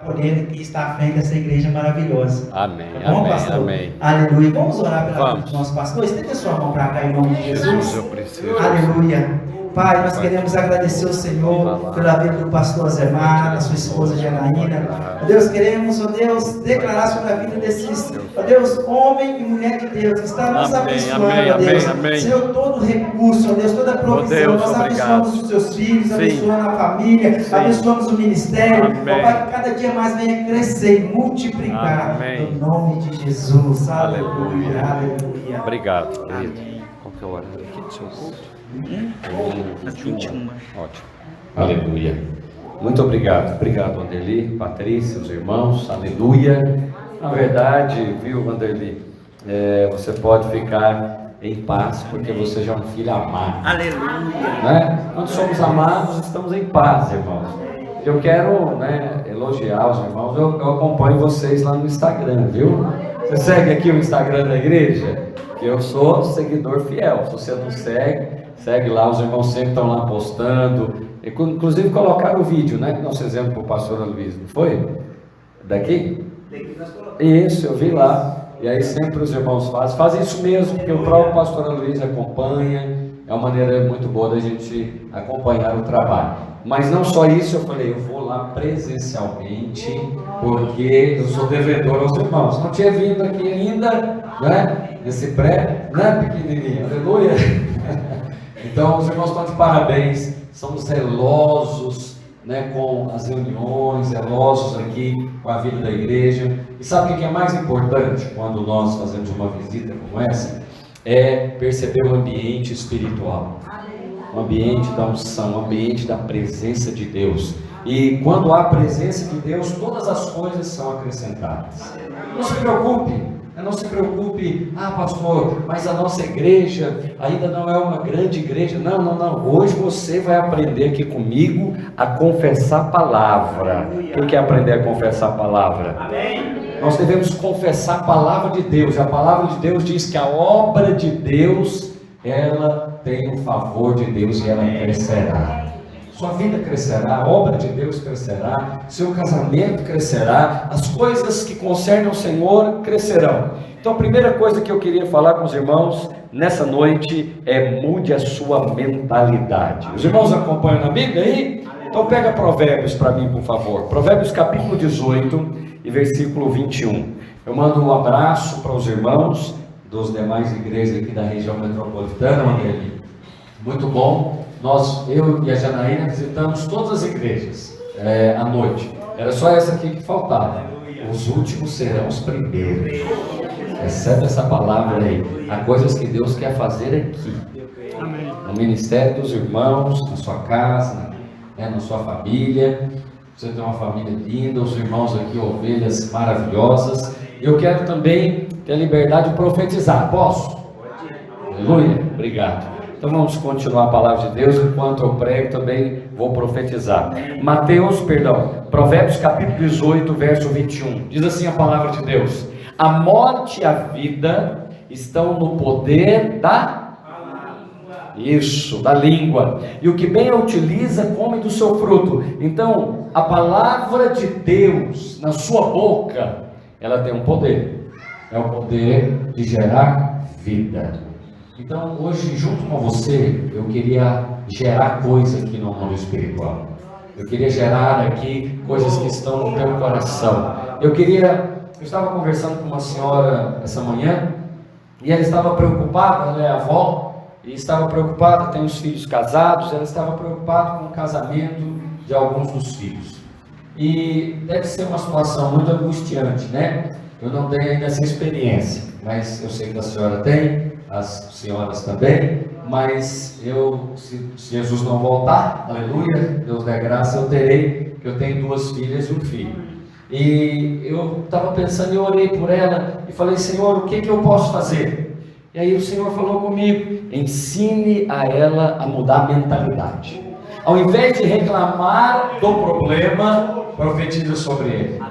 Poder que está à frente dessa igreja maravilhosa. Amém, Tá bom, amém, pastor? amém. Aleluia. Vamos orar pela vida Vamos. do nosso pastor. Estenda sua mão para cá em nome de Jesus. Eu preciso. Aleluia. Pai, nós queremos agradecer ao Senhor pela vida do pastor Zemar, da sua esposa Janaína. Ó Deus, queremos, ó Deus, declarar sobre a vida desses, ó Deus, homem e mulher de Deus, que está nos Amém, abençoando, amém, ó Deus. amém, amém. Senhor, todo recurso, ó Deus, toda provisão, Deus, nós obrigado. abençoamos os seus filhos, Sim. abençoamos a família, Sim. abençoamos o ministério. Amém. Ó Pai, que cada dia mais venha crescer e multiplicar. Amém. No nome de Jesus. Aleluia. Aleluia. Aleluia. Obrigado, querido. Qual que é o horário aqui do seu culto? 21. Ótimo. Aleluia. Muito obrigado. Obrigado, Wanderli, Patrícia, os irmãos. Aleluia. Na verdade, viu, Wanderli, você pode ficar em paz, porque você já é um filho amado. Aleluia. Né? Quando somos amados, estamos em paz, irmãos. Eu quero, elogiar os irmãos. Eu acompanho vocês lá no Instagram, viu? Você segue aqui o Instagram da igreja? Que eu sou seguidor fiel. Se você não segue lá. Os irmãos sempre estão lá postando. Inclusive colocaram o vídeo, né? Que nós fizemos para o pastor Luiz, não foi? Daqui? Isso, eu vi lá. E aí sempre os irmãos fazem isso mesmo, porque o próprio pastor Luiz acompanha. É uma maneira muito boa da gente acompanhar o trabalho. Mas não só isso, eu falei, eu vou lá presencialmente, porque eu sou devedor aos irmãos. Não tinha vindo aqui ainda, né? Nesse pré, né, pequenininho? Aleluia! Então, os irmãos estão de parabéns, são zelosos, né, com as reuniões, zelosos aqui com a vida da igreja. E sabe o que é mais importante quando nós fazemos uma visita como essa? É perceber o ambiente espiritual, o ambiente da unção, o ambiente da presença de Deus. E quando há presença de Deus, todas as coisas são acrescentadas. Não se preocupe, pastor, mas a nossa igreja ainda não é uma grande igreja. Não. Hoje você vai aprender aqui comigo a confessar a palavra. Quem quer aprender a confessar a palavra? Amém. Nós devemos confessar a palavra de Deus. A palavra de Deus diz que a obra de Deus, ela tem o favor de Deus e ela crescerá. Sua vida crescerá, a obra de Deus crescerá, seu casamento crescerá, as coisas que concernem ao Senhor crescerão. Então a primeira coisa que eu queria falar com os irmãos nessa noite é: mude a sua mentalidade. Os irmãos acompanham na Bíblia aí? Então pega Provérbios para mim, por favor. Provérbios capítulo 18 e versículo 21. Eu mando um abraço para os irmãos dos demais igrejas aqui da região metropolitana, Wanderli. Muito bom. Eu e a Janaína visitamos todas as igrejas à noite. Era só essa aqui que faltava. Os últimos serão os primeiros. Recebe essa palavra aí. Há coisas que Deus quer fazer aqui. No ministério dos irmãos, na sua casa, na sua família. Você tem uma família linda, os irmãos aqui, ovelhas maravilhosas. Eu quero também ter a liberdade de profetizar. Posso? Aleluia. Obrigado. Então vamos continuar a palavra de Deus. Enquanto eu prego também vou profetizar. Provérbios capítulo 18, verso 21. Diz assim a palavra de Deus: a morte e a vida estão no poder da língua. E o que bem a utiliza come do seu fruto. Então a palavra de Deus na sua boca, ela tem um poder. É o poder de gerar vida. Então hoje, junto com você, eu queria gerar coisa aqui no mundo espiritual. Eu queria gerar aqui coisas que estão no teu coração. Eu estava conversando com uma senhora essa manhã, e ela estava preocupada, ela é avó, e estava preocupada, tem os filhos casados, ela estava preocupada com o casamento de alguns dos filhos. E deve ser uma situação muito angustiante, né? Eu não tenho ainda essa experiência, mas eu sei que a senhora tem, as senhoras também, mas se Jesus não voltar, aleluia, Deus dê graça, eu tenho 2 filhas e um filho. E eu estava pensando, eu orei por ela e falei: Senhor, o que eu posso fazer? E aí o Senhor falou comigo: ensine a ela a mudar a mentalidade. Ao invés de reclamar do problema, profetiza sobre ele.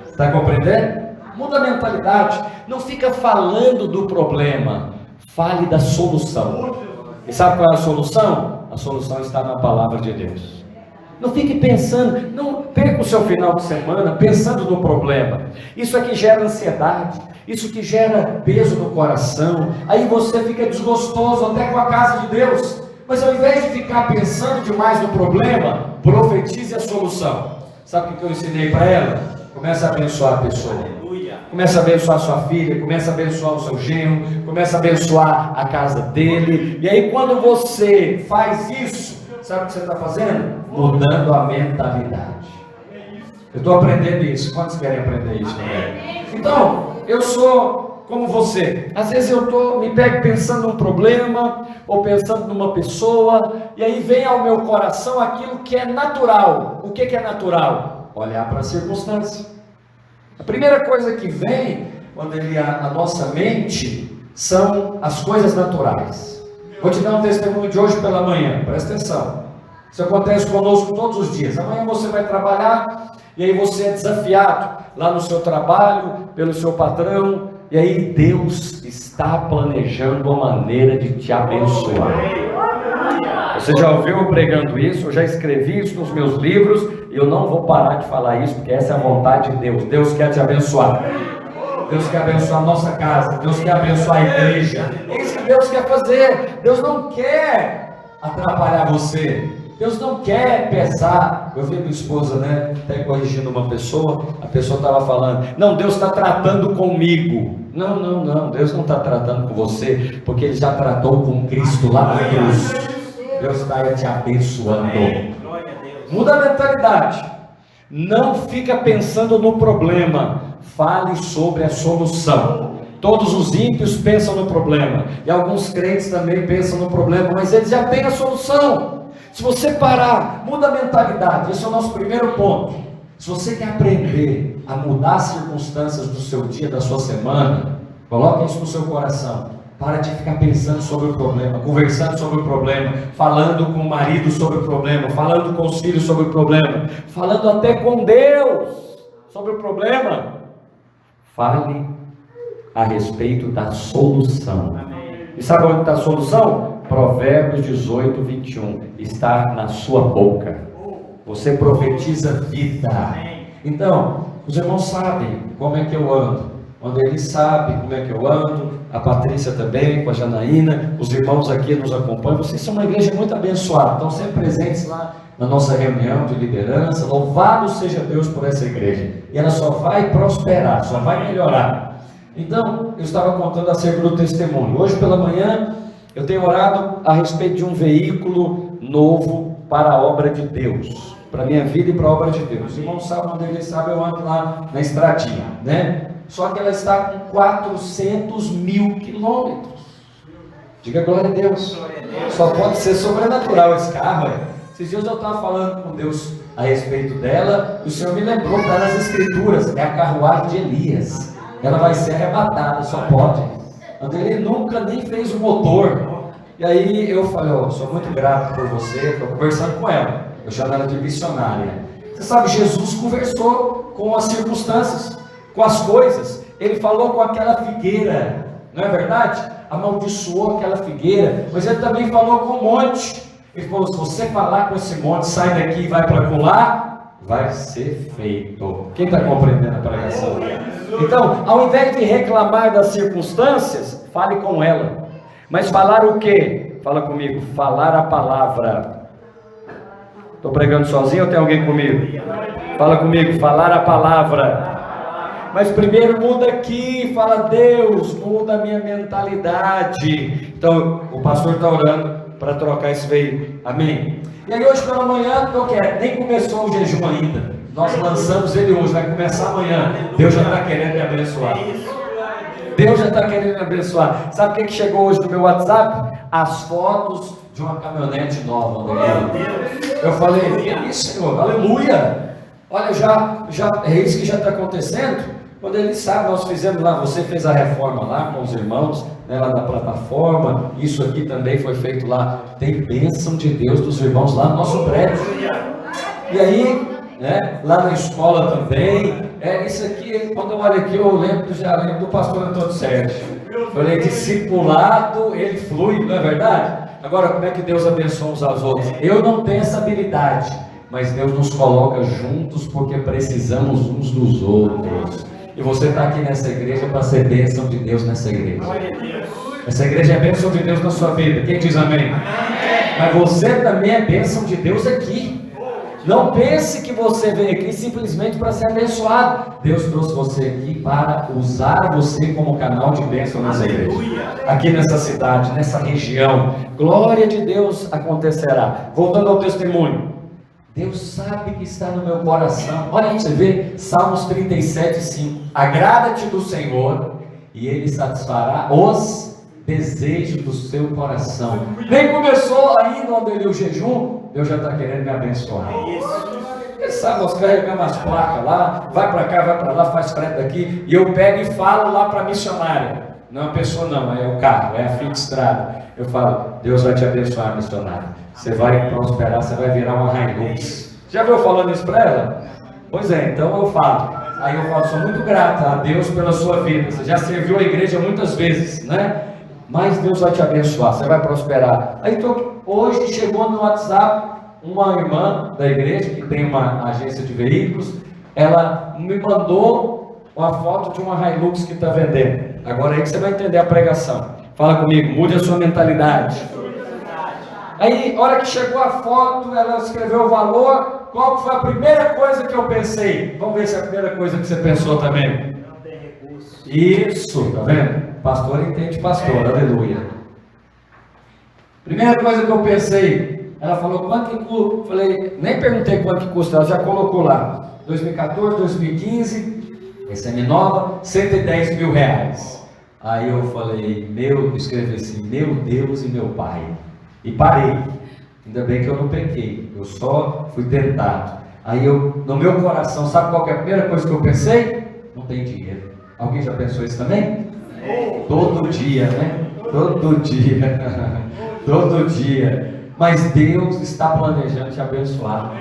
Está compreendendo? Muda a mentalidade. Não fica falando do problema, fale da solução. E sabe qual é a solução? A solução está na palavra de Deus. Não fique pensando, não perca o seu final de semana pensando no problema. Isso aqui gera ansiedade, isso que gera peso no coração. Aí você fica desgostoso até com a casa de Deus. Mas ao invés de ficar pensando demais no problema, profetize a solução. Sabe o que eu ensinei para ela? Começa a abençoar a pessoa. Começa a abençoar a sua filha, começa a abençoar o seu genro, começa a abençoar a casa dele. E aí quando você faz isso, sabe o que você está fazendo? Mudando a mentalidade. Eu estou aprendendo isso. Quantos querem aprender isso também? Então, eu sou como você. Às vezes eu me pego pensando num problema, ou pensando numa pessoa, e aí vem ao meu coração aquilo que é natural. O que é natural? Olhar para a circunstância. A primeira coisa que vem quando a nossa mente são as coisas naturais. Vou te dar um testemunho de hoje pela manhã, presta atenção. Isso acontece conosco todos os dias. Amanhã você vai trabalhar e aí você é desafiado lá no seu trabalho, pelo seu patrão, e aí Deus está planejando uma maneira de te abençoar. Você já ouviu eu pregando isso? Eu já escrevi isso nos meus livros e eu não vou parar de falar isso, porque essa é a vontade de Deus. Deus quer te abençoar. Deus quer abençoar a nossa casa. Deus quer abençoar a igreja. É isso que Deus quer fazer. Deus não quer atrapalhar você. Deus não quer pesar. Eu vi minha esposa, até corrigindo uma pessoa. A pessoa estava falando: não, Deus está tratando comigo. Não, Deus não está tratando com você, porque Ele já tratou com Cristo lá na cruz. Deus está te abençoando. Muda a mentalidade. Não fica pensando no problema. Fale sobre a solução. Todos os ímpios pensam no problema, e alguns crentes também pensam no problema, mas eles já têm a solução. Se você parar, muda a mentalidade. Esse é o nosso primeiro ponto. Se você quer aprender a mudar as circunstâncias do seu dia, da sua semana, coloque isso no seu coração. Para de ficar pensando sobre o problema, conversando sobre o problema, falando com o marido sobre o problema, falando com os filhos sobre o problema, falando até com Deus sobre o problema. Fale a respeito da solução. E sabe onde está a solução? Provérbios 18, 21. Está na sua boca. Você profetiza vida. Então, os irmãos sabem como é que eu ando. Quando eles sabem como é que eu ando, a Patrícia também, com a Janaína, os irmãos aqui nos acompanham. Vocês são uma igreja muito abençoada, estão sempre presentes lá na nossa reunião de liderança. Louvado seja Deus por essa igreja. E ela só vai prosperar, só vai melhorar. Então, eu estava contando acerca do testemunho. Hoje pela manhã, eu tenho orado a respeito de um veículo novo para a obra de Deus, para a minha vida e para a obra de Deus. Os irmãos sabem, onde eles sabem, eu ando lá na estradinha, Só que ela está com 400 mil quilômetros. Diga glória a Deus. Só pode ser sobrenatural esse carro. Esses dias eu estava falando com Deus a respeito dela, e o Senhor me lembrou que está nas Escrituras, é a carruagem de Elias. Ela vai ser arrebatada, só pode. Ele nunca nem fez o motor. E aí eu falei: sou muito grato por você. Estou conversando com ela, eu chamo ela de missionária. Você sabe, Jesus conversou com as circunstâncias, com as coisas. Ele falou com aquela figueira, não é verdade? Amaldiçoou aquela figueira, mas ele também falou com o monte. Ele falou: se você falar com esse monte, sai daqui e vai para lá, vai ser feito. Quem está compreendendo a pregação? Então, ao invés de reclamar das circunstâncias, fale com ela. Mas falar o quê? Fala comigo. Falar a palavra. Estou pregando sozinho ou tem alguém comigo? Fala comigo. Falar a palavra. Mas primeiro muda aqui. Fala: Deus, muda a minha mentalidade. Então, o pastor está orando para trocar esse veículo. Amém? E aí hoje pela manhã, nem começou o jejum ainda. Nós lançamos ele hoje, vai começar amanhã. Deus já está querendo me abençoar. Deus já está querendo me abençoar. Sabe o que chegou hoje no meu WhatsApp? As fotos de uma caminhonete nova. Eu falei: que isso, Senhor? Aleluia! Olha, é isso que já está acontecendo. Quando ele sabe, nós fizemos lá, você fez a reforma lá com os irmãos, lá na plataforma. Isso aqui também foi feito lá. Tem bênção de Deus dos irmãos lá no nosso prédio. E aí, lá na escola também. Isso aqui, quando eu olho aqui, eu lembro do pastor Antônio Sérgio. Falei: discipulado, ele flui, não é verdade? Agora, como é que Deus abençoa uns aos outros? Eu não tenho essa habilidade, mas Deus nos coloca juntos porque precisamos uns dos outros. E você está aqui nessa igreja para ser bênção de Deus nessa igreja. Essa igreja é bênção de Deus na sua vida. Quem diz amém? Mas você também é bênção de Deus aqui. Não pense que você veio aqui simplesmente para ser abençoado. Deus trouxe você aqui para usar você como canal de bênção nessa igreja. Aqui nessa cidade, nessa região. Glória de Deus acontecerá. Voltando ao testemunho. Deus sabe que está no meu coração. Olha aí, você vê Salmos 37:5. Agrada-te do Senhor e Ele satisfará os desejos do seu coração. Nem começou ainda onde ele o jejum, Deus já está querendo me abençoar. Quem sabe nós carregamos as placas lá, vai para cá, vai para lá, faz frete daqui, e eu pego e falo lá para a missionária. Não é a pessoa não, é o carro, é a fita de estrada. Eu falo, Deus vai te abençoar, missionária. Você vai prosperar, você vai virar uma Hilux. Já viu falando isso para ela? Pois é, então eu falo. Aí eu falo, sou muito grata a Deus pela sua vida. Você já serviu a igreja muitas vezes, né? Mas Deus vai te abençoar, você vai prosperar. Aí hoje chegou no WhatsApp uma irmã da igreja, que tem uma agência de veículos, ela me mandou uma foto de uma Hilux que está vendendo. Agora aí que você vai entender a pregação. Fala comigo, mude a sua mentalidade. Aí, hora que chegou a foto, ela escreveu o valor. Qual foi a primeira coisa que eu pensei? Vamos ver se é a primeira coisa que você pensou também. Não tem recurso. Isso, tá vendo? Pastor entende pastor, aleluia. Primeira coisa que eu pensei, ela falou, quanto que custa? Falei, nem perguntei quanto que custa, ela já colocou lá. 2014, 2015, essa é nova, 110 mil reais. Aí eu falei, escrevi assim, meu Deus e meu Pai. E parei. Ainda bem que eu não pequei, eu só fui tentado. Aí no meu coração, sabe qual que é a primeira coisa que eu pensei? Não tem dinheiro. Alguém já pensou isso também? Todo dia, né? Todo dia. Todo dia. Mas Deus está planejando te abençoar.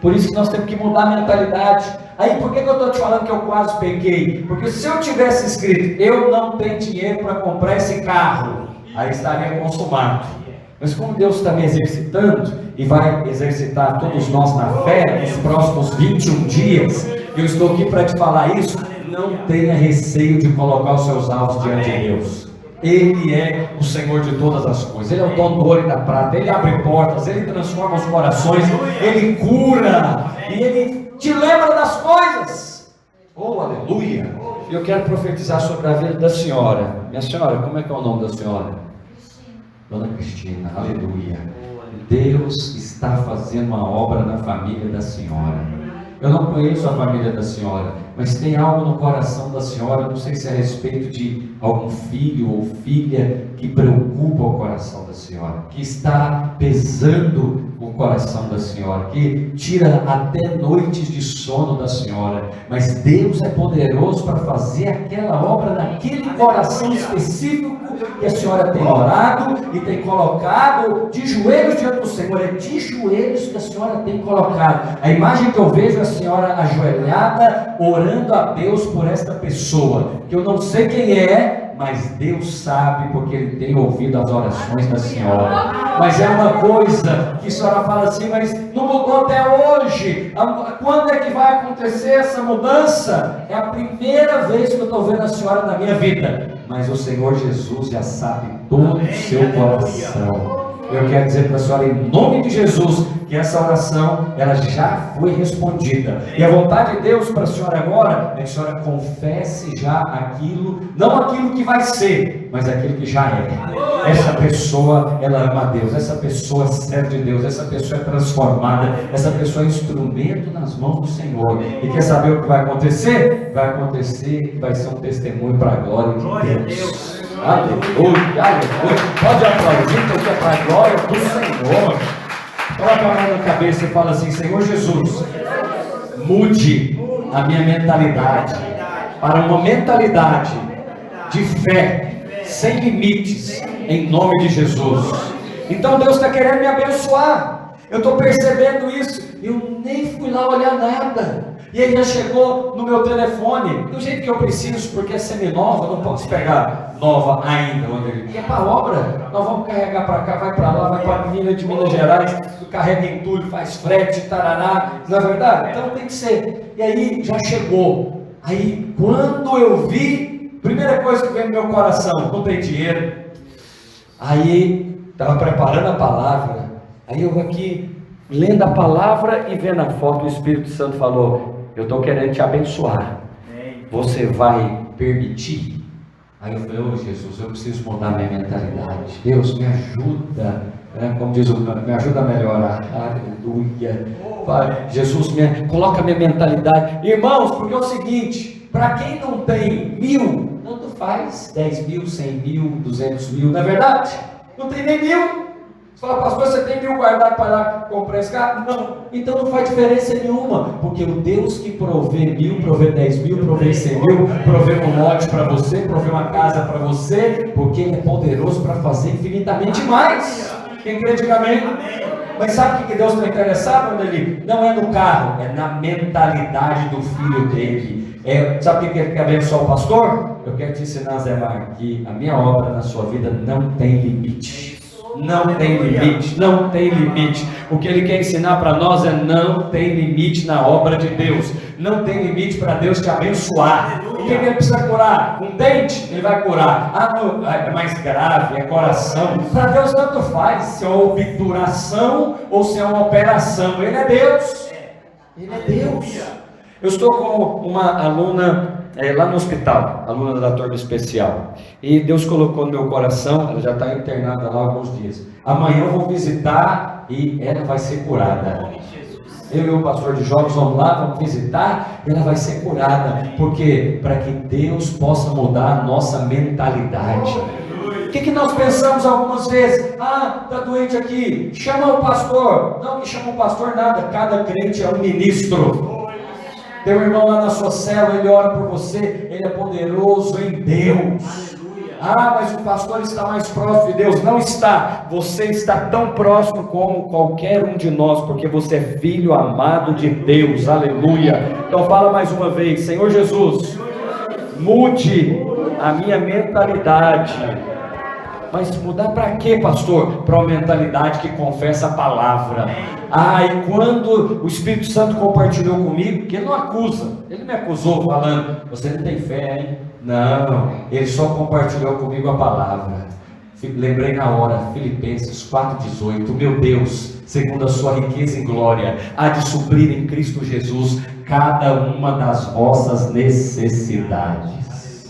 Por isso que nós temos que mudar a mentalidade. Aí, por que eu estou te falando que eu quase pequei? Porque se eu tivesse escrito, eu não tenho dinheiro para comprar esse carro, aí estaria consumado. Mas como Deus está me exercitando, e vai exercitar todos nós na fé, nos próximos 21 dias, eu estou aqui para te falar isso, não tenha receio de colocar os seus alvos diante de Deus. Ele é o Senhor de todas as coisas, Ele é o dono do ouro e da prata, Ele abre portas, Ele transforma os corações, Ele cura, e Ele te lembra das coisas. Oh, aleluia! Eu quero profetizar sobre a vida da senhora. Minha senhora, como é que é o nome da senhora? Dona Cristina, aleluia. Deus está fazendo uma obra na família da senhora. Eu não conheço a família da senhora, mas tem algo no coração da senhora, não sei se é a respeito de algum filho ou filha que preocupa o coração da senhora, que está pesando o coração da senhora, que tira até noites de sono da senhora. Mas Deus é poderoso para fazer aquela obra naquele coração específico que a senhora tem orado e tem colocado de joelhos diante do Senhor. É de joelhos que a senhora tem colocado. A imagem que eu vejo é a senhora ajoelhada orando a Deus por esta pessoa, que eu não sei quem é, mas Deus sabe, porque Ele tem ouvido as orações da senhora. Mas é uma coisa que a senhora fala assim, mas não mudou até hoje. Quando é que vai acontecer essa mudança? É a primeira vez que eu estou vendo a senhora na minha vida, mas o Senhor Jesus já sabe todo o seu coração. Eu quero dizer para a senhora, em nome de Jesus, que essa oração, ela já foi respondida. E a vontade de Deus para a senhora agora, é que a senhora confesse já aquilo, não aquilo que vai ser, mas aquilo que já é. Essa pessoa, ela ama a Deus, essa pessoa serve de Deus, essa pessoa é transformada, essa pessoa é instrumento nas mãos do Senhor. E quer saber o que vai acontecer? Vai acontecer que vai ser um testemunho para a glória de Deus. Aleluia, aleluia. Pode aplaudir, porque é para a glória do Senhor. Coloca a mão na cabeça e fala assim: Senhor Jesus, mude a minha mentalidade para uma mentalidade de fé, sem limites, em nome de Jesus. Então Deus está querendo me abençoar. Eu estou percebendo isso. Eu nem fui lá olhar nada. E aí já chegou no meu telefone, do jeito que eu preciso, porque é semi-nova, não posso pegar nova ainda, Wanderley. E é para obra, nós vamos carregar para cá, vai para lá, vai para a Minas de Minas Gerais, carrega entulho, faz frete, tarará, não é verdade? Então tem que ser. E aí já chegou. Aí quando eu vi, primeira coisa que veio no meu coração, não tem dinheiro. Aí estava preparando a palavra, aí eu aqui lendo a palavra e vendo a foto, o Espírito Santo falou: eu estou querendo te abençoar, você vai permitir? Aí eu falei: ô Jesus, eu preciso mudar minha mentalidade, Deus me ajuda, como diz o canto, me ajuda a melhorar, aleluia. Jesus, coloca minha mentalidade, irmãos, porque é o seguinte, para quem não tem 1000, tanto faz, 10 mil, 100 mil, 200 mil, não é verdade? Não tem nem 1000. Você fala: pastor, você tem 1000 guardado para lá comprar esse carro? Não, então não faz diferença nenhuma, porque o Deus que provê 1000, provê 10 mil, provê 100 mil, provê um lote para você, provê uma casa para você, porque Ele é poderoso para fazer infinitamente mais. Quem crê, diga amém. Mas sabe o que Deus está interessado, Wanderley? Não é no carro, é na mentalidade do filho dele. Sabe o que Ele quer abençoar o pastor? Eu quero te ensinar, Zé Mar, que a minha obra na sua vida não tem limite. Não tem limite, não tem limite. O que Ele quer ensinar para nós é: não tem limite na obra de Deus. Não tem limite para Deus te abençoar. O que Ele precisa curar? Um dente? Ele vai curar. Não, é mais grave, é coração. Para Deus tanto faz se é uma obturação ou se é uma operação. Ele é Deus. Ele é Deus. Eu estou com uma aluna lá no hospital, aluna da turma especial, e Deus colocou no meu coração, ela já está internada lá há alguns dias. Amanhã eu vou visitar e ela vai ser curada. Eu e o pastor de jovens vamos lá, vamos visitar, e ela vai ser curada. Por quê? Para que Deus possa mudar a nossa mentalidade. O que nós pensamos algumas vezes? Está doente aqui, chama o pastor. Não que chama o pastor nada, cada crente é um ministro. Tem um irmão lá na sua célula, ele ora por você, ele é poderoso em Deus. Mas o pastor está mais próximo de Deus. Não está. Você está tão próximo como qualquer um de nós, porque você é filho amado de Deus. Aleluia. Então fala mais uma vez: Senhor Jesus, mude a minha mentalidade. Mas mudar para quê, pastor? Para uma mentalidade que confessa a palavra. E quando o Espírito Santo compartilhou comigo, que Ele não acusa, Ele me acusou falando: você não tem fé, hein? Não, Ele só compartilhou comigo a palavra. Lembrei na hora, Filipenses 4,18: meu Deus, segundo a sua riqueza em glória, há de suprir em Cristo Jesus cada uma das vossas necessidades.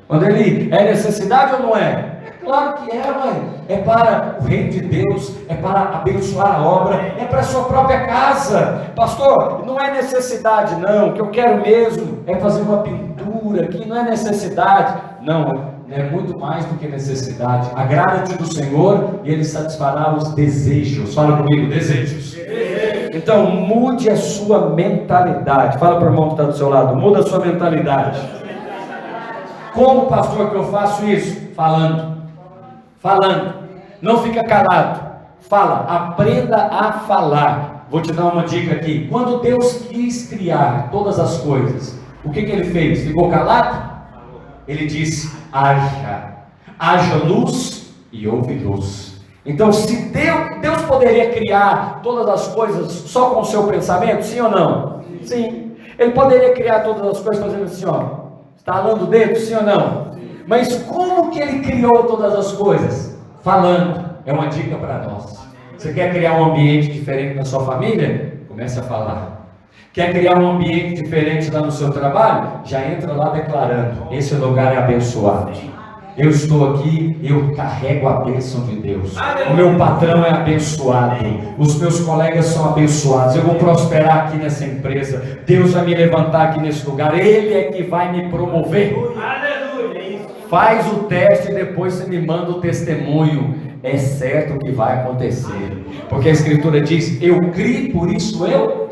Wanderley, é necessidade ou não é? Claro que é, mãe. É para o reino de Deus, é para abençoar a obra, é para a sua própria casa. Pastor, não é necessidade não, o que eu quero mesmo é fazer uma pintura aqui, não é necessidade. Não, é muito mais do que necessidade. Agrada-te do Senhor e Ele satisfará os desejos. Fala comigo, desejos. Então mude a sua mentalidade. Fala para o irmão que está do seu lado, muda a sua mentalidade. Como, pastor, que eu faço isso? Falando, não fica calado, fala, aprenda a falar. Vou te dar uma dica aqui. Quando Deus quis criar todas as coisas, o que Ele fez? Ficou calado? Ele disse: haja luz e houve luz. Então, se Deus poderia criar todas as coisas só com o seu pensamento, sim ou não? Sim. Ele poderia criar todas as coisas fazendo assim, estalando o dedo, sim ou não? Mas como que Ele criou todas as coisas? Falando. É uma dica para nós. Você quer criar um ambiente diferente na sua família? Comece a falar. Quer criar um ambiente diferente lá no seu trabalho? Já entra lá declarando: esse lugar é abençoado. Eu estou aqui, eu carrego a bênção de Deus. O meu patrão é abençoado. Os meus colegas são abençoados. Eu vou prosperar aqui nessa empresa. Deus vai me levantar aqui nesse lugar. Ele é que vai me promover. Faz o teste e depois você me manda o testemunho. É certo que vai acontecer. Porque a Escritura diz: eu criei, por isso eu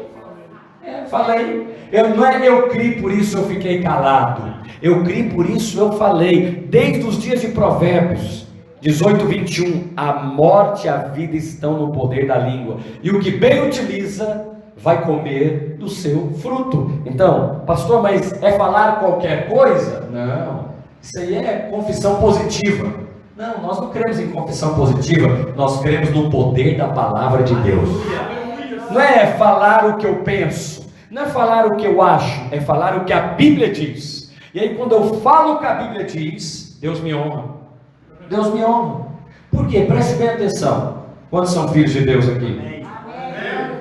falei. Eu criei, por isso eu fiquei calado. Eu criei, por isso eu falei. Desde os dias de Provérbios 18:21, a morte e a vida estão no poder da língua, e o que bem utiliza vai comer do seu fruto. Então, pastor, mas é falar qualquer coisa? Não, isso aí é confissão positiva. Não, nós não cremos em confissão positiva, nós cremos no poder da palavra de Deus. Não é falar o que eu penso, não é falar o que eu acho, é falar o que a Bíblia diz. E aí quando eu falo o que a Bíblia diz, Deus me honra. Deus me honra. Por quê? Preste bem atenção. Quantos são filhos de Deus aqui?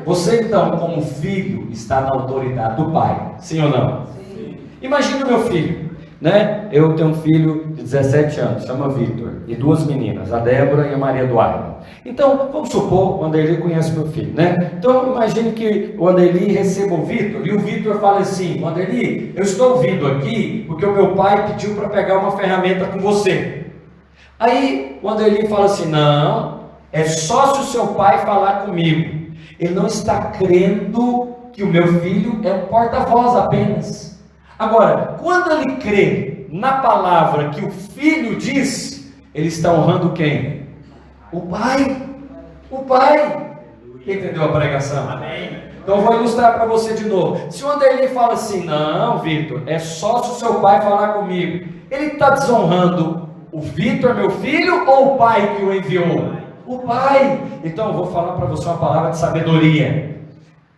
Você então, como filho, está na autoridade do Pai, sim ou não? Sim. Imagine o meu filho, né? Eu tenho um filho de 17 anos, chama Victor, e duas meninas, a Débora e a Maria Eduarda. Então, vamos supor, o Anderli conhece meu filho, né? Então, imagine que o Anderli receba o Victor, e o Victor fala assim: Anderli, eu estou vindo aqui porque o meu pai pediu para pegar uma ferramenta com você. Aí, o Anderli fala assim: não, é só se o seu pai falar comigo. Ele não está crendo que o meu filho é um porta-voz apenas. Agora, quando ele crê na palavra que o filho diz, ele está honrando quem? O pai. O pai. Entendeu a pregação? Amém. Então eu vou ilustrar para você de novo. Se o Anderli fala assim: não, Victor, é só se o seu pai falar comigo, ele está desonrando o Victor, meu filho, ou o pai que o enviou? O pai. Então eu vou falar para você uma palavra de sabedoria.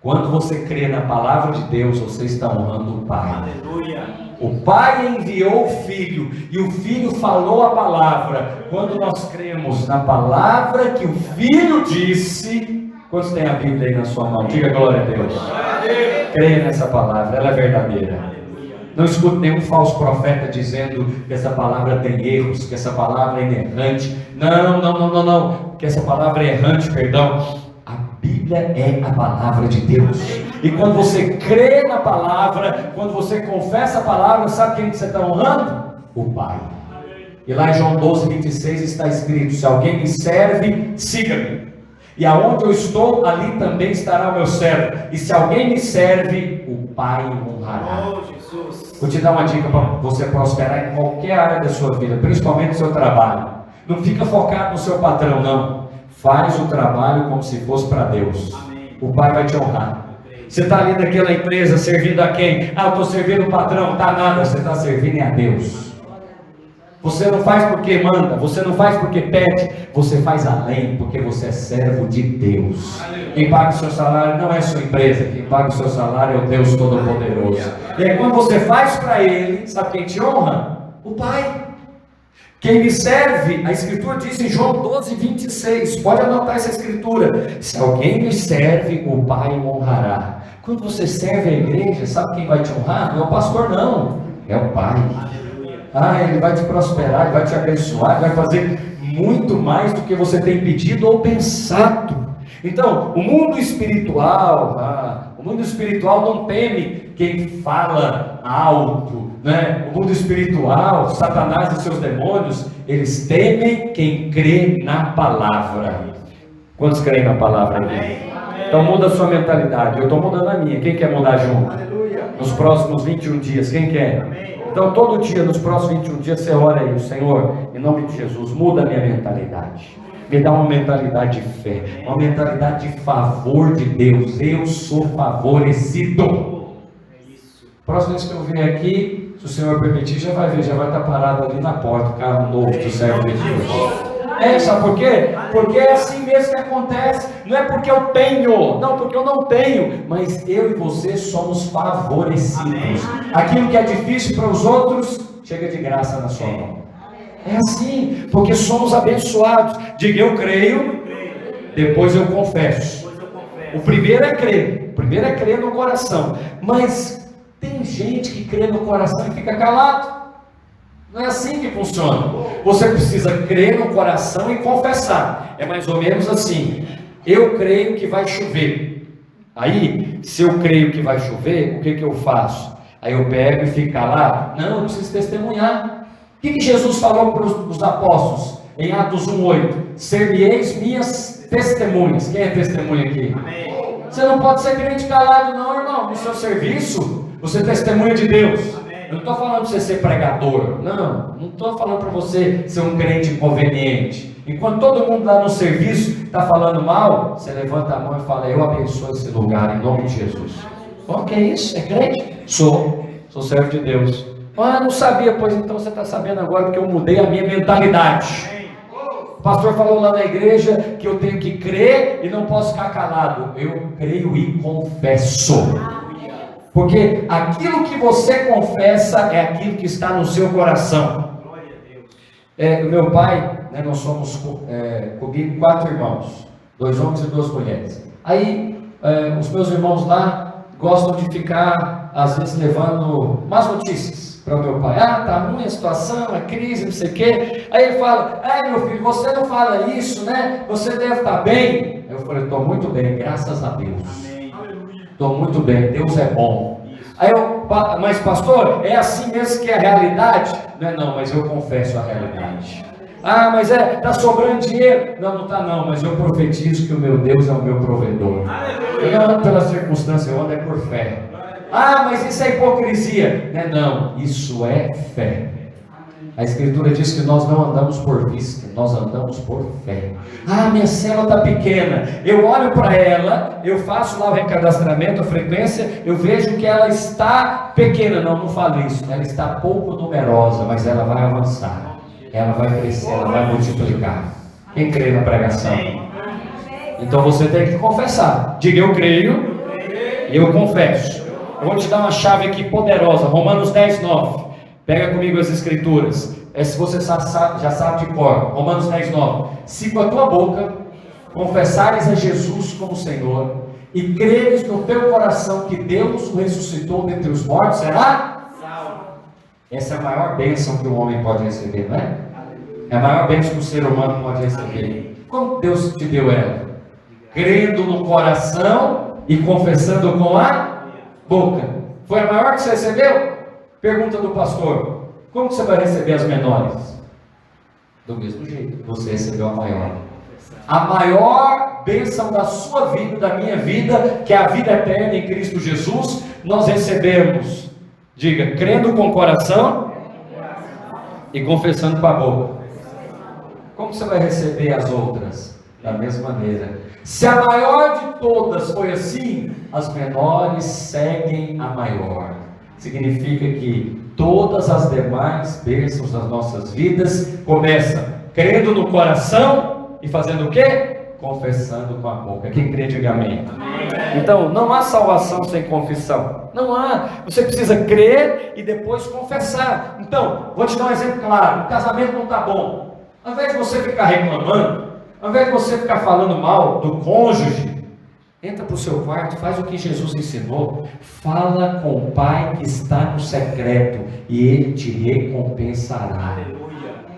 Quando você crê na palavra de Deus, você está honrando o pai. Aleluia. O pai enviou o filho e o filho falou a palavra. Quando nós cremos na palavra que o filho disse, quantos tem a Bíblia aí na sua mão? Diga glória a Deus. Creia nessa palavra, ela é verdadeira. Não escute nenhum falso profeta dizendo que essa palavra tem erros, que essa palavra é inerrante. Não. Que essa palavra é errante, perdão. A Bíblia é a palavra de Deus. E quando você crê na palavra, quando você confessa a palavra, sabe quem você está honrando? O Pai. E lá em João 12, 26 está escrito: se alguém me serve, siga-me. E aonde eu estou, ali também estará o meu servo. E se alguém me serve, o Pai o honrará. Vou te dar uma dica para você prosperar em qualquer área da sua vida, principalmente no seu trabalho. Não fica focado no seu patrão, não. Faz o trabalho como se fosse para Deus. Amém. O Pai vai te honrar. Você está ali naquela empresa servindo a quem? Ah, eu estou servindo o patrão. Está nada, você está servindo a Deus. Você não faz porque manda, você não faz porque pede, você faz além, porque você é servo de Deus. Quem paga o seu salário não é a sua empresa, quem paga o seu salário é o Deus Todo-Poderoso. E aí quando você faz para Ele, sabe quem te honra? O Pai. Quem me serve, a Escritura diz em João 12, 26, pode anotar essa Escritura: se alguém me serve, o Pai o honrará. Quando você serve a igreja, sabe quem vai te honrar? Não é o pastor, não, é o Pai. Ah, Ele vai te prosperar, Ele vai te abençoar, Ele vai fazer muito mais do que você tem pedido ou pensado. Então, o mundo espiritual não teme quem fala alto, né? O mundo espiritual, Satanás e seus demônios, eles temem quem crê na palavra. Quantos creem na palavra aqui? Então muda a sua mentalidade. Eu estou mudando a minha. Quem quer mudar junto? Nos próximos 21 dias, quem quer? Então todo dia, nos próximos 21 dias, você ora aí: Senhor, em nome de Jesus, muda a minha mentalidade. Me dá uma mentalidade de fé, uma mentalidade de favor de Deus. Eu sou favorecido. Próxima vez que eu vier aqui, se o Senhor permitir, já vai ver, já vai estar parado ali na porta, o carro novo do servo de Deus. Sabe por quê? Porque é assim mesmo que acontece. Não é porque eu tenho, não, porque eu não tenho, mas eu e você somos favorecidos. Aquilo que é difícil para os outros, chega de graça na sua mão. É assim, porque somos abençoados. Diga: eu creio, depois eu confesso. O primeiro é crer no coração. Mas tem gente que crê no coração e fica calado. Não é assim que funciona. Você precisa crer no coração e confessar. É mais ou menos assim: eu creio que vai chover. Aí, se eu creio que vai chover, o que eu faço? Aí eu pego e fico calado? Não, eu preciso testemunhar. O que Jesus falou para os apóstolos em Atos 1:8? Ser-me-eis minhas testemunhas. Quem é testemunha aqui? Amém. Você não pode ser crente calado, não, irmão. No seu serviço, você é testemunha de Deus. Amém. Eu não estou falando para você ser pregador, não estou falando para você ser um crente inconveniente. Enquanto todo mundo lá no serviço está falando mal, você levanta a mão e fala: eu abençoo esse lugar em nome de Jesus. O que é isso? É crente? Sou servo de Deus. Ah, não sabia. Pois então você está sabendo agora, porque eu mudei a minha mentalidade. O pastor falou lá na igreja que eu tenho que crer e não posso ficar calado. Eu creio e confesso. Porque aquilo que você confessa é aquilo que está no seu coração. O meu pai, nós somos comigo 4 irmãos, 2 homens e 2 mulheres. Aí os meus irmãos lá gostam de ficar, às vezes, levando más notícias para o meu pai. Tá ruim a situação, a crise, não sei o quê. Aí ele fala: meu filho, você não fala isso, né? Você deve estar bem. Eu falei: estou muito bem, graças a Deus. Estou muito bem, Deus é bom. Aí mas pastor, é assim mesmo que é a realidade? Não, mas eu confesso a realidade. Mas está sobrando dinheiro? Não está não, mas eu profetizo que o meu Deus é o meu provedor. Eu não ando pela circunstância, eu ando por fé. Mas isso é hipocrisia. Não, isso é fé. A Escritura diz que nós não andamos por vista, nós andamos por fé. Minha célula está pequena. Eu olho para ela, eu faço lá o recadastramento, a frequência, eu vejo que ela está pequena. Não falo isso. Ela está pouco numerosa, mas ela vai avançar. Ela vai crescer, ela vai multiplicar. Quem crê na pregação? Então você tem que confessar. Diga: eu creio, eu confesso. Eu vou te dar uma chave aqui poderosa. Romanos 10:9. Pega comigo as escrituras. Se você já sabe de cor. Romanos 10:9. Se com a tua boca confessares a Jesus como Senhor e creres no teu coração que Deus o ressuscitou dentre os mortos, será salvo. Essa é a maior bênção que o homem pode receber, não é? É a maior bênção que o ser humano pode receber. Como Deus te deu ela? Crendo no coração e confessando com a boca. Foi a maior que você recebeu? Pergunta do pastor: como você vai receber as menores? Do mesmo jeito, você recebeu a maior. A maior bênção da sua vida, da minha vida, que é a vida eterna em Cristo Jesus, nós recebemos. Diga: crendo com o coração e confessando com a boca. Como você vai receber as outras? Da mesma maneira. Se a maior de todas foi assim, as menores seguem a maior. Significa que todas as demais bênçãos das nossas vidas começam crendo no coração e fazendo o quê? Confessando com a boca. Quem crê, diga amém. Então, não há salvação sem confissão. Não há. Você precisa crer e depois confessar. Então, vou te dar um exemplo claro. O casamento não está bom. Ao invés de você ficar reclamando, ao invés de você ficar falando mal do cônjuge, entra para o seu quarto, faz o que Jesus ensinou. Fala com o Pai que está no secreto e Ele te recompensará.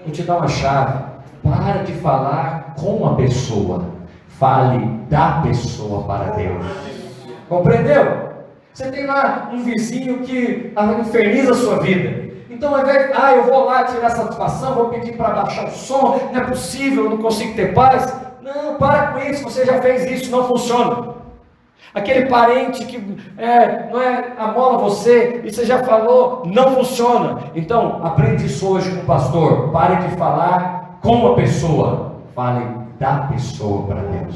Vou te dar uma chave. Para de falar com a pessoa. Fale da pessoa para Deus. Compreendeu? Você tem lá um vizinho que inferniza a sua vida. Então, ao invés de, eu vou lá tirar satisfação, vou pedir para baixar o som, não é possível, eu não consigo ter paz. Não, para com isso, você já fez isso, não funciona. Aquele parente que amola você, e você já falou, não funciona. Então, aprende isso hoje com o pastor. Pare de falar com a pessoa, fale da pessoa para Deus.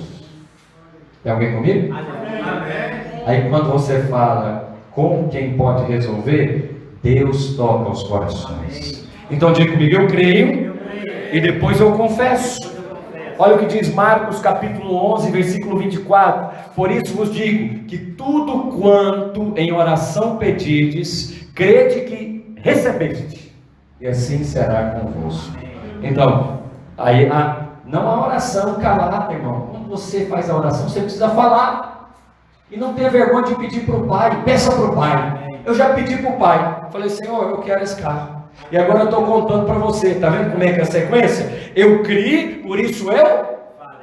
Tem alguém comigo? Amém. Aí quando você fala com quem pode resolver, Deus toca os corações. Então diga comigo: eu creio e depois eu confesso. Olha o que diz Marcos capítulo 11, versículo 24. Por isso vos digo que tudo quanto em oração pedides, crede que recebeste, e assim será convosco. Então, aí não há oração calada, irmão. Quando você faz a oração, você precisa falar. E não tenha vergonha de pedir para o Pai. Peça para o Pai. Eu já pedi para o Pai. Falei: Senhor, eu quero esse carro. E agora eu estou contando para você. Está vendo como é que é a sequência? Eu criei, por isso eu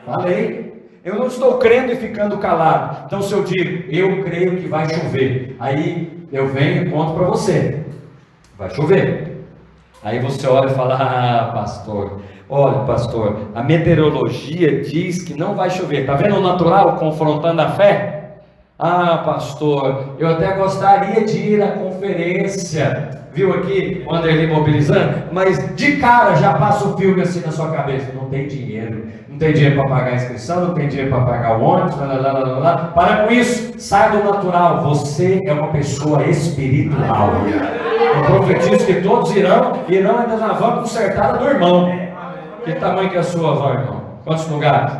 falei. Eu não estou crendo e ficando calado. Então, se eu digo: eu creio que vai chover, aí eu venho e conto para você: vai chover. Aí você olha e fala: pastor, olha, pastor, a meteorologia diz que não vai chover. Está vendo o natural confrontando a fé? Ah, pastor, eu até gostaria de ir à conferência, viu aqui o Anderley mobilizando, mas de cara já passa o filme assim na sua cabeça, não tem dinheiro para pagar a inscrição, não tem dinheiro para pagar o ônibus, para com isso, saia do natural, você é uma pessoa espiritual. Eu profetizo que todos irão ainda na van consertada do irmão. Que tamanho que é a sua van, irmão? Quantos lugares?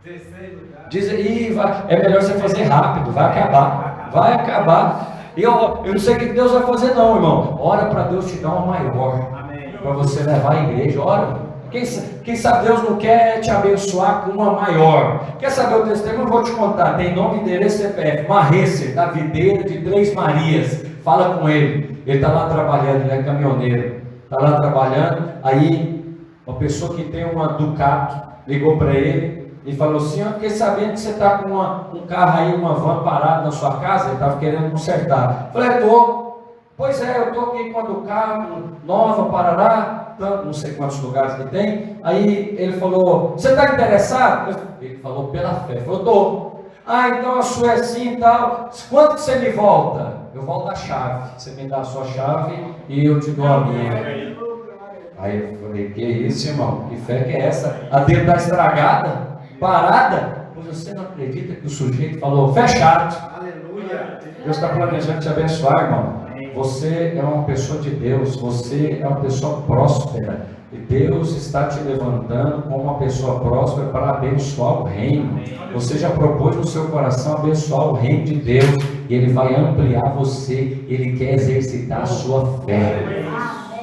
16 lugares. Diz aí, é melhor você fazer rápido, vai acabar. E eu não sei o que Deus vai fazer não, irmão. Ora para Deus te dar uma maior, para você levar a igreja. Ora, quem sabe Deus não quer te abençoar com uma maior. Quer saber o testemunho? Eu vou te contar. Tem nome, endereço, CPF. Marrecer, da videira de Três Marias. Fala com ele. Ele está lá trabalhando, ele é caminhoneiro. Está lá trabalhando. Aí uma pessoa que tem uma Ducato ligou para ele e falou assim: eu fiquei sabendo que você está com um carro aí, uma van parado na sua casa. Ele estava querendo consertar. Eu falei: estou. Pois é, eu estou aqui com a Ducato nova, Parará, não sei quantos lugares que tem. Aí ele falou: você está interessado? Ele falou pela fé. Eu falei: estou. Ah, então a sua é assim e tal. Quanto que você me volta? Eu volto a chave. Você me dá a sua chave e eu te dou a minha. Aí eu falei: que isso, irmão? Que fé que é essa? A dele está estragada? Parada? Pois você não acredita que o sujeito falou: fechado. Aleluia. Deus está planejando te abençoar, irmão. Você é uma pessoa de Deus, você é uma pessoa próspera. E Deus está te levantando como uma pessoa próspera para abençoar o reino. Você já propôs no seu coração abençoar o reino de Deus. E Ele vai ampliar você. Ele quer exercitar a sua fé.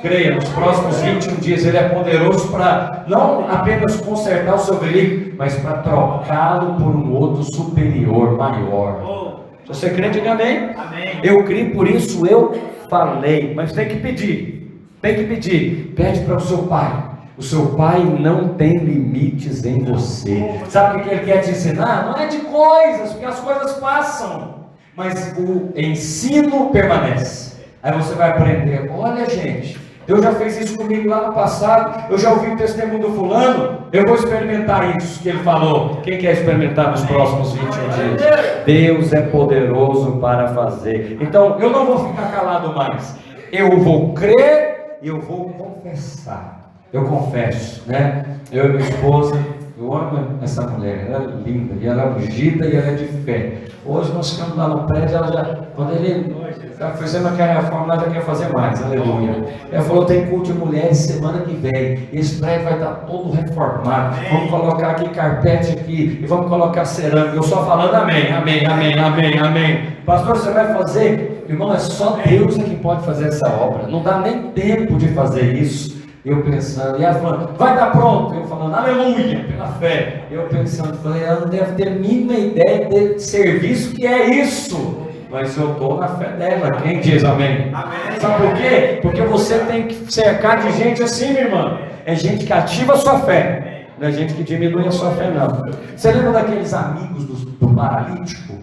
Creia, nos próximos 21 dias Ele é poderoso para não apenas consertar o seu veículo, mas para trocá-lo por um outro superior, maior. Se você crê, diga amém. Amém. Eu criei, por isso eu falei. Mas tem que pedir. Pede para o seu pai. O seu pai não tem limites em você. Sabe o que ele quer te ensinar? Não é de coisas, porque as coisas passam, mas o ensino permanece. Aí você vai aprender: olha, gente, Deus já fez isso comigo lá no passado. Eu já ouvi o testemunho do fulano. Eu vou experimentar isso que ele falou. Quem quer experimentar nos próximos 21 dias? Deus é poderoso para fazer. Então eu não vou ficar calado mais. Eu vou crer e eu vou confessar. Eu confesso, né? Eu e minha esposa, eu amo essa mulher. Ela é linda, e ela é ungida, e ela é de fé. Hoje nós ficamos lá no prédio, ela já, quando ele está fazendo aquela reforma, ela já quer fazer mais, aleluia. Ela falou: tem culto de mulheres semana que vem, esse prédio vai estar todo reformado, vamos colocar aqui carpete aqui, e vamos colocar cerâmica. Eu só falando amém, amém, amém, amém, amém. Pastor, você vai fazer? Irmão, é só Deus que pode fazer essa obra, não dá nem tempo de fazer isso. Eu pensando, e ela falando: vai dar pronto. Eu falando: aleluia, pela fé. Eu pensando, falei: ela não deve ter a mínima ideia de serviço que é isso. Mas eu estou na fé dela. Quem diz amém? Amém. Sabe por quê? Porque você tem que cercar de gente assim, minha irmã. É gente que ativa a sua fé, não é gente que diminui a sua fé, não. Você lembra daqueles amigos do paralítico?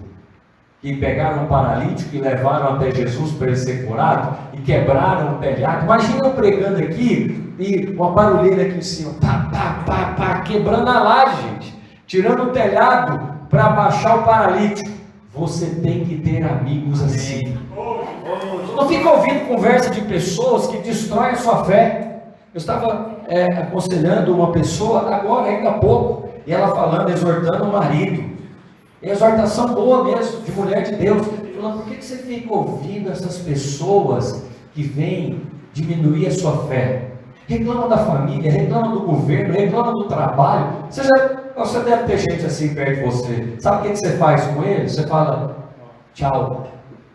Que pegaram um paralítico e levaram até Jesus para ele ser curado e quebraram o telhado. Imagina eu pregando aqui e uma barulheira aqui em cima, pá, quebrando a laje, gente, tirando o telhado para baixar o paralítico. Você tem que ter amigos assim. Não fica ouvindo conversa de pessoas que destroem a sua fé. Eu estava aconselhando uma pessoa agora, ainda há pouco, e ela falando, exortando o marido. Exortação boa mesmo, de mulher de Deus, falando: por que você fica ouvindo essas pessoas que vêm diminuir a sua fé? Reclama da família, reclama do governo, reclama do trabalho. Você deve ter gente assim perto de você. Sabe o que você faz com ele? Você fala: tchau,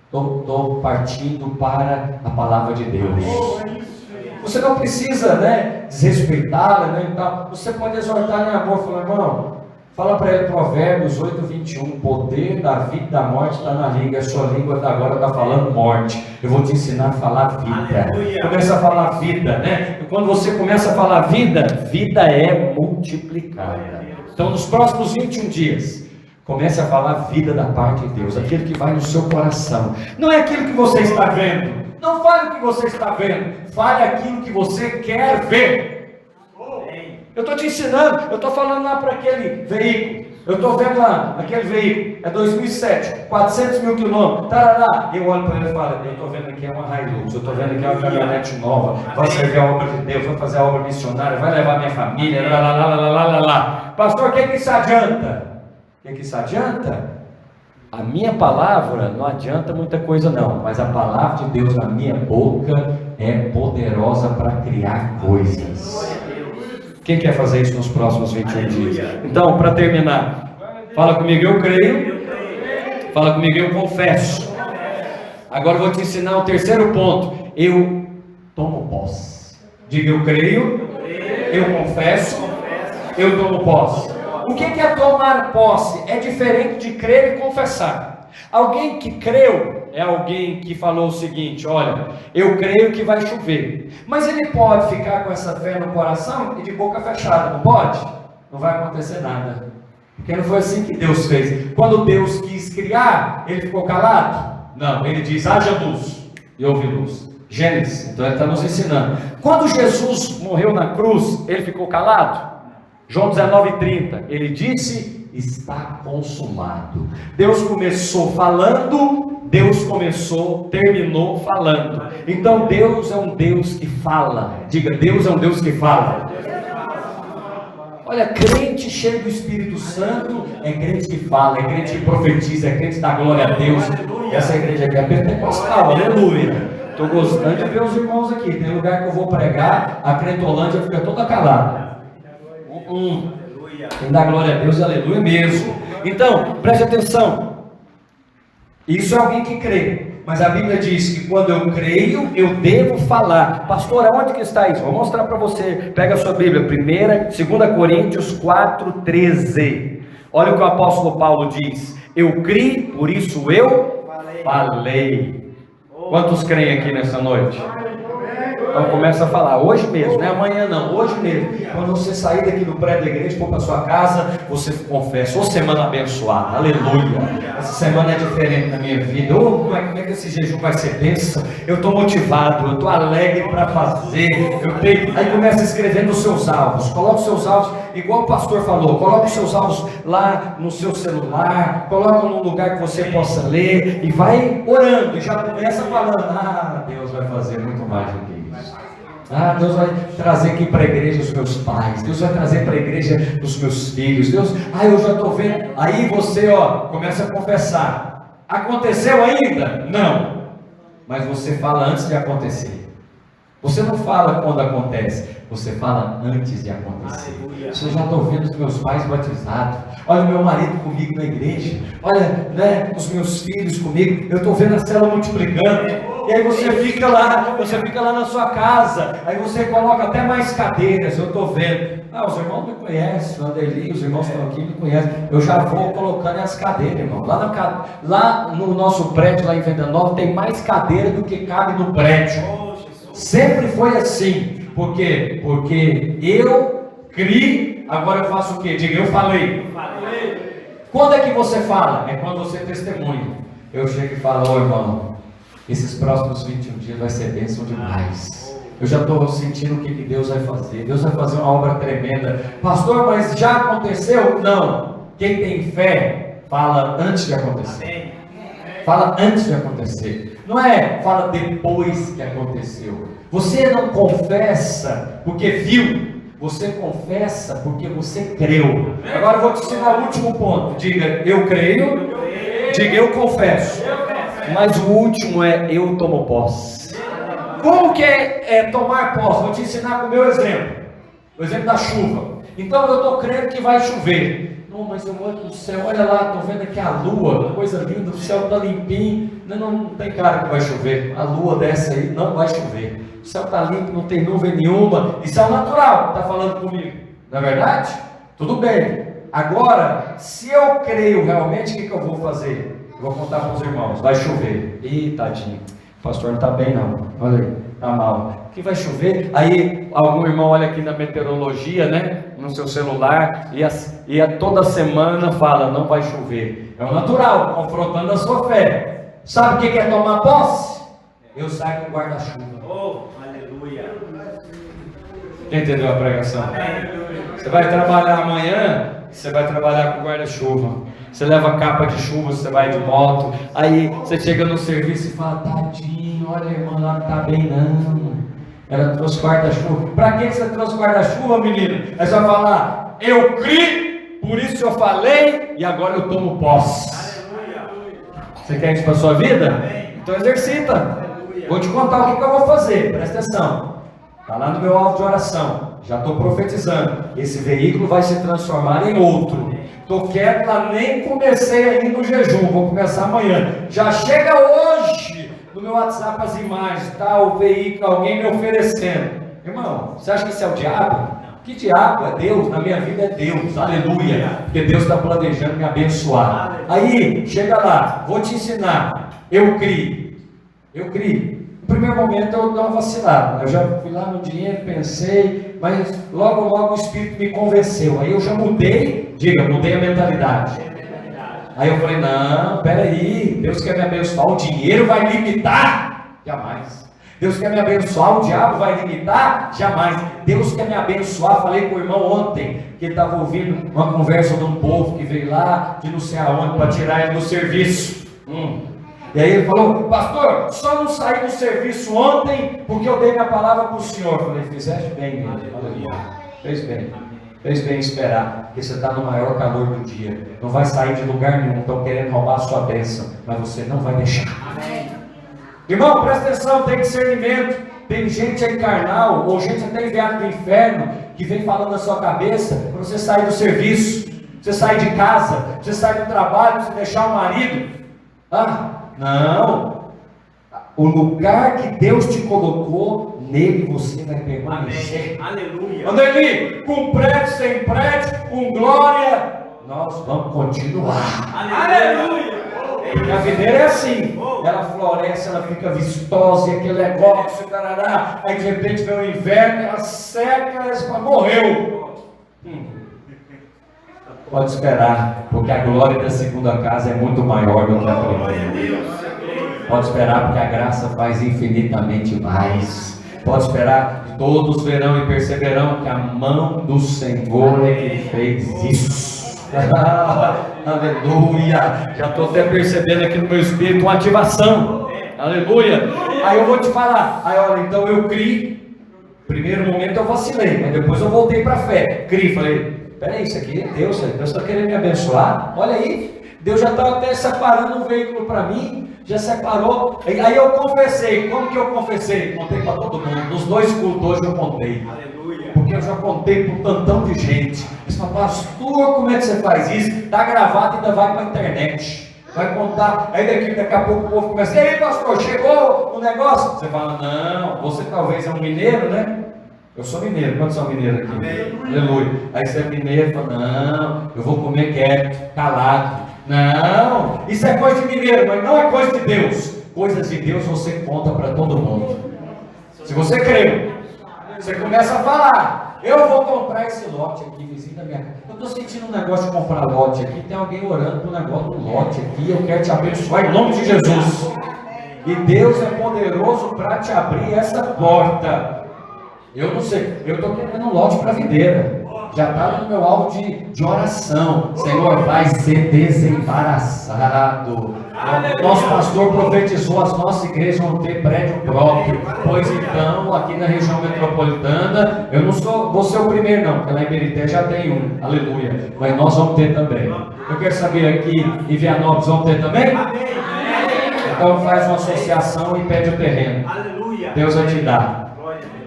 estou partindo para a palavra de Deus. Você não precisa, desrespeitá-la, e tal. Você pode exortar em amor, falar: irmão, fala para ele Provérbios 8:21, o poder da vida e da morte está na língua, a sua língua agora está falando morte. Eu vou te ensinar a falar vida. Aleluia. Começa a falar vida, E quando você começa a falar vida, vida é multiplicada. Então nos próximos 21 dias, comece a falar vida da parte de Deus, aquilo que vai no seu coração. Não é aquilo que você está vendo. Não fale o que você está vendo, fale aquilo que você quer ver. Eu estou te ensinando, eu estou falando lá para aquele veículo. Eu estou vendo lá, aquele veículo, é 2007, 400 mil quilômetros, tarará. Eu olho para ele e falo, eu estou vendo aqui é uma Hilux, eu estou vendo aqui é uma caminhonete nova, vai servir a obra de Deus, vai fazer a obra missionária, vai levar minha família, lá, lá, lá, lá, lá, lá, lá. Pastor, o que isso adianta? O que isso adianta? A minha palavra não adianta muita coisa não, mas a palavra de Deus na minha boca é poderosa para criar coisas. Quem quer fazer isso nos próximos 21 dias? Então, para terminar, fala comigo, eu creio. Fala comigo, eu confesso. Agora eu vou te ensinar o terceiro ponto. Eu tomo posse. Diga, eu creio, eu confesso, eu tomo posse. O que é tomar posse? É diferente de crer e confessar. Alguém que creu é alguém que falou o seguinte: olha, eu creio que vai chover, mas ele pode ficar com essa fé no coração e de boca fechada, não pode? Não vai acontecer nada, porque não foi assim que Deus fez. Quando Deus quis criar, ele ficou calado? Não, ele diz, haja luz, e houve luz. Gênesis, então ele está nos ensinando. Quando Jesus morreu na cruz, ele ficou calado? João 19:30, ele disse, está consumado. Deus começou falando, Deus terminou falando. Então Deus é um Deus que fala. Diga, Deus é um Deus que fala. Olha, crente cheio do Espírito Santo é crente que fala, é crente que profetiza, é crente que dá glória a Deus. Essa igreja aqui é pentecostal, aleluia. Estou gostando de ver os irmãos aqui. Tem lugar que eu vou pregar, a crentolândia fica toda calada. Quem dá glória a Deus, aleluia mesmo. Então, preste atenção. Isso é alguém que crê. Mas a Bíblia diz que quando eu creio, eu devo falar. Pastor, aonde que está isso? Vou mostrar para você. Pega a sua Bíblia, 2 Coríntios 4:13. Olha o que o apóstolo Paulo diz. Eu criei, por isso eu falei. Quantos creem aqui nessa noite? Então começa a falar, hoje mesmo, não é amanhã não, hoje mesmo. Quando você sair daqui do prédio da igreja, for para sua casa, você confessa, ô semana abençoada, aleluia. Essa semana é diferente na minha vida. Como é que esse jejum vai ser bênção? Eu estou motivado, eu estou alegre para fazer. Aí começa a escrever nos seus alvos, coloca os seus alvos, igual o pastor falou, coloca os seus alvos lá no seu celular, coloca num lugar que você possa ler, e vai orando, e já começa falando, Deus vai fazer muito mais do que isso. Deus vai trazer aqui para a igreja os meus pais, Deus vai trazer para a igreja os meus filhos, Deus, eu já estou vendo. Aí você começa a confessar. Aconteceu ainda? Não, mas você fala antes de acontecer. Você não fala quando acontece, você fala antes de acontecer. Eu já estou vendo os meus pais batizados, olha o meu marido comigo na igreja, olha, os meus filhos comigo, eu estou vendo a célula multiplicando. E aí você fica lá na sua casa, aí você coloca até mais cadeiras, eu estou vendo. Os irmãos me conhecem, o Anderli, os irmãos que estão aqui me conhecem. Eu já vou colocando as cadeiras, irmão. Lá no nosso prédio, lá em Venda Nova, tem mais cadeira do que cabe no prédio. Sempre foi assim. Por quê? Porque eu criei, agora eu faço o quê? Diga, eu falei. Quando é que você fala? É quando você testemunha. Eu chego e falo, irmão, esses próximos 21 dias vai ser bênção demais. Eu já estou sentindo o que Deus vai fazer. Deus vai fazer uma obra tremenda. Pastor, mas já aconteceu? Não. Quem tem fé, fala antes de acontecer. Fala antes de acontecer. Não fala depois que aconteceu. Você não confessa porque viu. Você confessa porque você creu. Agora eu vou te ensinar o último ponto. Diga, eu creio. Diga, eu confesso. Mas o último eu tomo posse. Como que é tomar posse? Vou te ensinar com o meu exemplo. O exemplo da chuva. Então eu estou crendo que vai chover. Não, mas eu olho no céu, olha lá, estou vendo aqui a lua, coisa linda, o céu está limpinho. Não tem cara que vai chover. A lua desce aí, não vai chover. O céu está limpo, não tem nuvem nenhuma. Isso é o natural, está falando comigo. Não é verdade? Tudo bem. Agora, se eu creio realmente, o que eu vou fazer? Eu vou contar para os irmãos, vai chover. Ih, tadinho, o pastor não está bem não, olha aí, está mal. Que vai chover? Aí algum irmão olha aqui na meteorologia, no seu celular, e toda semana fala, não vai chover. É o natural, confrontando a sua fé. Sabe o que é tomar posse? Eu saio com guarda-chuva. Aleluia. Quem entendeu a pregação? Você vai trabalhar amanhã, você vai trabalhar com guarda-chuva. Você leva capa de chuva, você vai de moto. Aí você chega no serviço e fala, tadinho, olha a irmã lá não tá bem não. Ela trouxe guarda-chuva. Para que você trouxe guarda-chuva, menino? Aí você vai falar, eu criei, por isso eu falei e agora eu tomo posse. Você quer isso para a sua vida? Então exercita. Vou te contar o que eu vou fazer, presta atenção. Está lá no meu alvo de oração. Já estou profetizando. Esse veículo vai se transformar em outro. Estou quieto lá, nem comecei ainda o jejum. Vou começar amanhã. Já chega hoje no meu WhatsApp as imagens, tá? O veículo, alguém me oferecendo. Irmão, você acha que isso é o diabo? Que diabo? É Deus, na minha vida é Deus, aleluia. Porque Deus está planejando me abençoar. Aí, chega lá, vou te ensinar. Eu crio. No primeiro momento eu dou uma vacilada. Eu já fui lá no dinheiro, pensei, mas logo o Espírito me convenceu. Aí eu já mudei a mentalidade. Aí eu falei, não, peraí, Deus quer me abençoar, o dinheiro vai limitar? Jamais. Deus quer me abençoar, o diabo vai limitar? Jamais. Deus quer me abençoar. Falei com o irmão ontem, que ele estava ouvindo uma conversa de um povo que veio lá de não sei aonde para tirar ele do serviço. E aí ele falou, pastor, só não saí do serviço ontem porque eu dei minha palavra para o senhor. Eu falei, fizeste bem, aleluia. Fez bem esperar, porque você está no maior calor do dia. Não vai sair de lugar nenhum, estão querendo roubar a sua bênção, mas você não vai deixar. Amém. Irmão, presta atenção, tem discernimento. Tem gente aí carnal, ou gente até enviada do inferno, que vem falando na sua cabeça, para você sair do serviço, você sair de casa, você sair do trabalho, você deixar o marido. Não. O lugar que Deus te colocou, nele você vai permanecer. Aleluia. Andreli, com prédio, sem prédio, com glória, nós vamos continuar. Aleluia. Porque a videira é assim, ela floresce, ela fica vistosa, e aquele negócio, tarará, aí de repente vem o inverno, ela seca, ela morreu. Pode esperar, porque a glória da segunda casa é muito maior do que a primeira. Pode esperar, porque a graça faz infinitamente mais. Pode esperar, todos verão e perceberão que a mão do Senhor é que fez isso. Aleluia. Já estou até percebendo aqui no meu espírito uma ativação. Aleluia. Aí eu vou te falar. Aí olha, então eu criei. Primeiro momento eu vacilei, mas depois eu voltei para a fé. Criei, falei, peraí, isso aqui é Deus está querendo me abençoar. Olha aí, Deus já está até separando um veículo para mim. Já separou. Aí eu confessei. Como que eu confessei? Contei para todo mundo. Nos 2 cultos hoje eu contei. Porque eu já contei para um tantão de gente. Eles falam, pastor, como é que você faz isso? Está gravado e ainda vai para a internet. Vai contar. Aí daqui a pouco o povo começa, e aí pastor, chegou o negócio? Você fala, não, você talvez é um mineiro, né? Eu sou mineiro. Quantos são mineiros aqui? Aleluia. Aí você é mineiro, fala, não, eu vou comer quieto, calado. Não, isso é coisa de mineiro, mas não é coisa de Deus. Coisas de Deus você conta para todo mundo. Se você crê, você começa a falar, eu vou comprar esse lote aqui, vizinho da minha casa. Eu estou sentindo um negócio de comprar lote aqui, tem alguém orando para o negócio do lote aqui, eu quero te abençoar em nome de Jesus. E Deus é poderoso para te abrir essa porta. Eu não sei, eu estou querendo um lote para videira. Já está no meu alvo de oração. Senhor, vai ser desembaraçado. Nosso pastor profetizou, as nossas igrejas vão ter prédio próprio. Pois então, aqui na região metropolitana, eu não vou ser o primeiro não, porque lá em Berité já tem um, aleluia. Mas nós vamos ter também. Eu quero saber aqui em Vianópolis, vamos ter também? Então faz uma associação e pede o terreno. Deus vai te dar.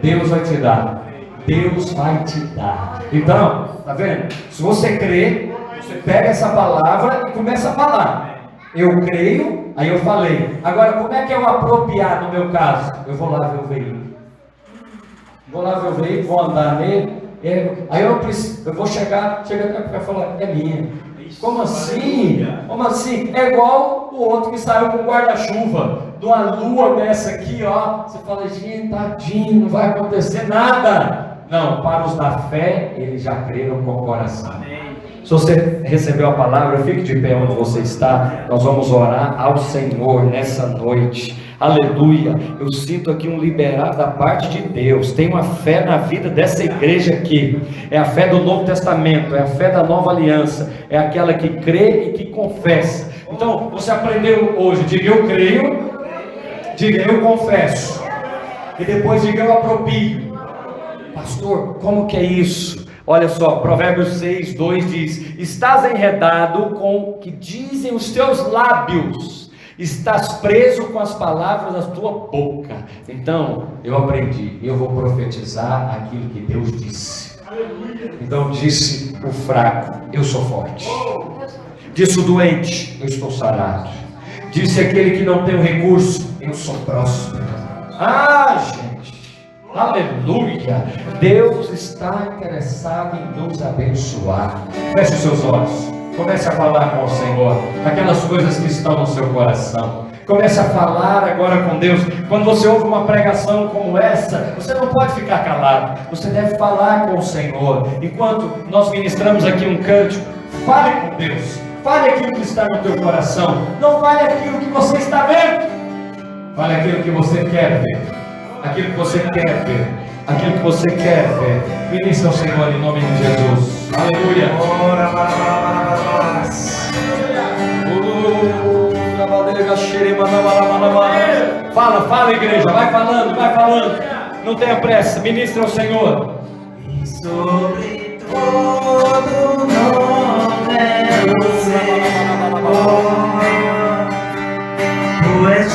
Deus vai te dar. Deus vai te dar. Então, tá vendo? Se você crê, você pega essa palavra e começa a falar. Eu creio, aí eu falei. Agora, como é que é o apropriar no meu caso? Eu vou lá ver o veículo. Vou andar nele. Aí eu vou chegar até para falar, é minha. Como assim? Como assim? É igual o outro que saiu com guarda-chuva, de uma lua dessa aqui, ó. Você fala, gente, tadinho, não vai acontecer nada. Não, para os da fé, eles já creram com o coração. Se você recebeu a palavra, fique de pé onde você está. Nós vamos orar ao Senhor nessa noite. Aleluia. Eu sinto aqui um liberar da parte de Deus. Tem uma fé na vida dessa igreja aqui. É a fé do Novo Testamento, é a fé da Nova Aliança, é aquela que crê e que confessa. Então, você aprendeu hoje, diga eu creio, diga eu confesso, e depois diga eu apropio. Pastor, como que é isso? Olha só, Provérbios 6, 2 diz: estás enredado com o que dizem os teus lábios, estás preso com as palavras da tua boca. Então, eu aprendi, eu vou profetizar aquilo que Deus disse. Então disse o fraco, eu sou forte. Disse o doente, eu estou sarado. Disse aquele que não tem recurso, eu sou próspero. Ah, gente, aleluia. Deus está interessado em nos abençoar. Feche os seus olhos, comece a falar com o Senhor aquelas coisas que estão no seu coração. Comece a falar agora com Deus. Quando você ouve uma pregação como essa, você não pode ficar calado, você deve falar com o Senhor. Enquanto nós ministramos aqui um cântico, fale com Deus, fale aquilo que está no teu coração, não fale aquilo que você está vendo, fale aquilo que você quer ver, aquilo que você quer ver, aquilo que você quer ver. Ministra ao Senhor em nome de Jesus. Aleluia. Fala igreja, vai falando, não tenha pressa, ministra ao Senhor. E sobre todo nome é o Senhor, tu és